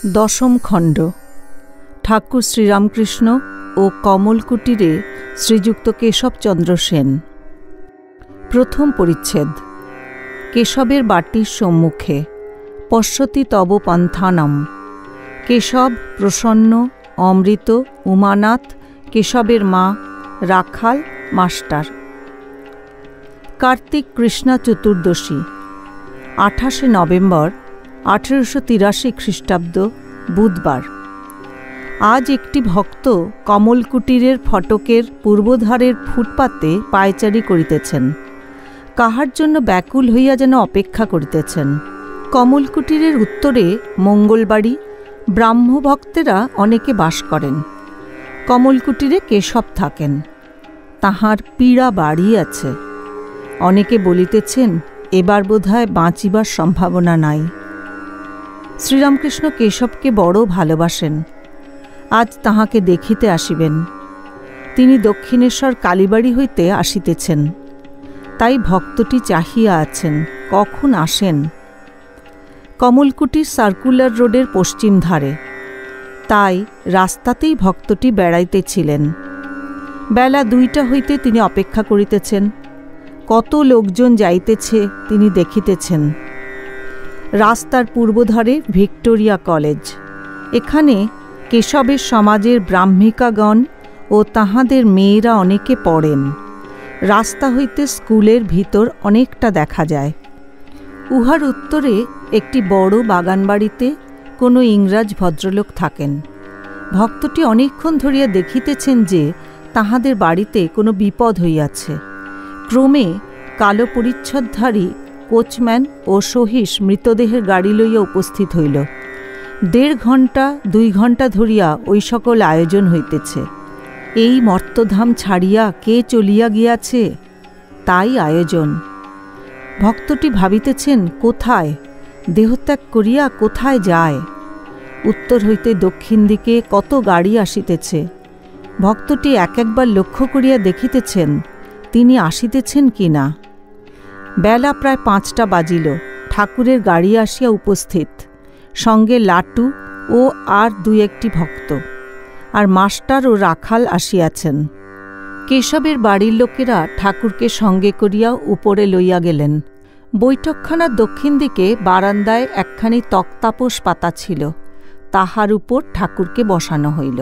দশম খণ্ড। ঠাকুর শ্রীরামকৃষ্ণ ও কমলকুটিরে শ্রীযুক্ত কেশবচন্দ্র সেন। প্রথম পরিচ্ছেদ। কেশবের বাটির সম্মুখে পশ্যতি তব পন্থানম। কেশব, প্রসন্ন, অমৃত, উমানাথ, কেশবের মা, রাখাল, মাস্টার। কার্তিক কৃষ্ণা চতুর্দশী, 28 নভেম্বর 1883 খ্রিস্টাব্দ, বুধবার। আজ একটি ভক্ত কমলকুটিরের ফটকের পূর্বধারের ফুটপাতে পায়চারি করিতেছেন। কাহার জন্য ব্যাকুল হইয়া যেন অপেক্ষা করিতেছেন। কমলকুটিরের উত্তরে মঙ্গলবাড়ি, ব্রাহ্মভক্তেরা অনেকে বাস করেন। কমলকুটিরে কেশব থাকেন। তাহার পীড়া বাড়ি আছে। অনেকে বলিতেছেন এবার বোধহয় বাঁচিবার সম্ভাবনা নাই। শ্রীরামকৃষ্ণ কেশবকে বড় ভালোবাসেন। আজ তাহাকে দেখিতে আসিবেন। তিনি দক্ষিণেশ্বর কালীবাড়ি হইতে আসিতেছেন। তাই ভক্তটি চাহিয়া আছেন কখন আসেন। কমলকুটির সার্কুলার রোডের পশ্চিম ধারে। তাই রাস্তাতেই ভক্তটি বেড়াইতেছিলেন। বেলা 2টা হইতে তিনি অপেক্ষা করিতেছেন। কত লোকজন যাইতেছে তিনি দেখিতেছেন। রাস্তার পূর্বধারে ভিক্টোরিয়া কলেজ। এখানে কেশবের সমাজের ব্রাহ্মিকাগণ ও তাহাদের মেয়েরা অনেকে পড়েন। রাস্তা হইতে স্কুলের ভিতর অনেকটা দেখা যায়। উহার উত্তরে একটি বড় বাগানবাড়িতে কোনো ইংরাজ ভদ্রলোক থাকেন। ভক্তটি অনেকক্ষণ ধরিয়া দেখিতেছেন যে তাহাদের বাড়িতে কোনো বিপদ হইয়াছে। ক্রমে কালো পরিচ্ছদধারী কোচম্যান ও সহিস মৃতদেহের গাড়ি লইয়া উপস্থিত হইল। 1.5 ঘণ্টা 2 ঘণ্টা ধরিয়া ওই সকল আয়োজন হইতেছে। এই মর্তধাম ছাড়িয়া কে চলিয়া গিয়াছে, তাই আয়োজন। ভক্তটি ভাবিতেছেন কোথায়, দেহত্যাগ করিয়া কোথায় যায়। উত্তর হইতে দক্ষিণ দিকে কত গাড়ি আসিতেছে। ভক্তটি একবার লক্ষ্য করিয়া দেখিতেছেন তিনি আসিতেছেন কি না। বেলা প্রায় 5টা বাজিল। ঠাকুরের গাড়ি আসিয়া উপস্থিত। সঙ্গে লাটু ও আর 2-1টি ভক্ত, আর মাস্টার ও রাখাল আসিয়াছেন। কেশবের বাড়ির লোকেরা ঠাকুরকে সঙ্গে করিয়া উপরে লইয়া গেলেন। বৈঠকখানার দক্ষিণ দিকে বারান্দায় একখানি তক্তাপোশ পাতা ছিল। তাহার উপর ঠাকুরকে বসানো হইল।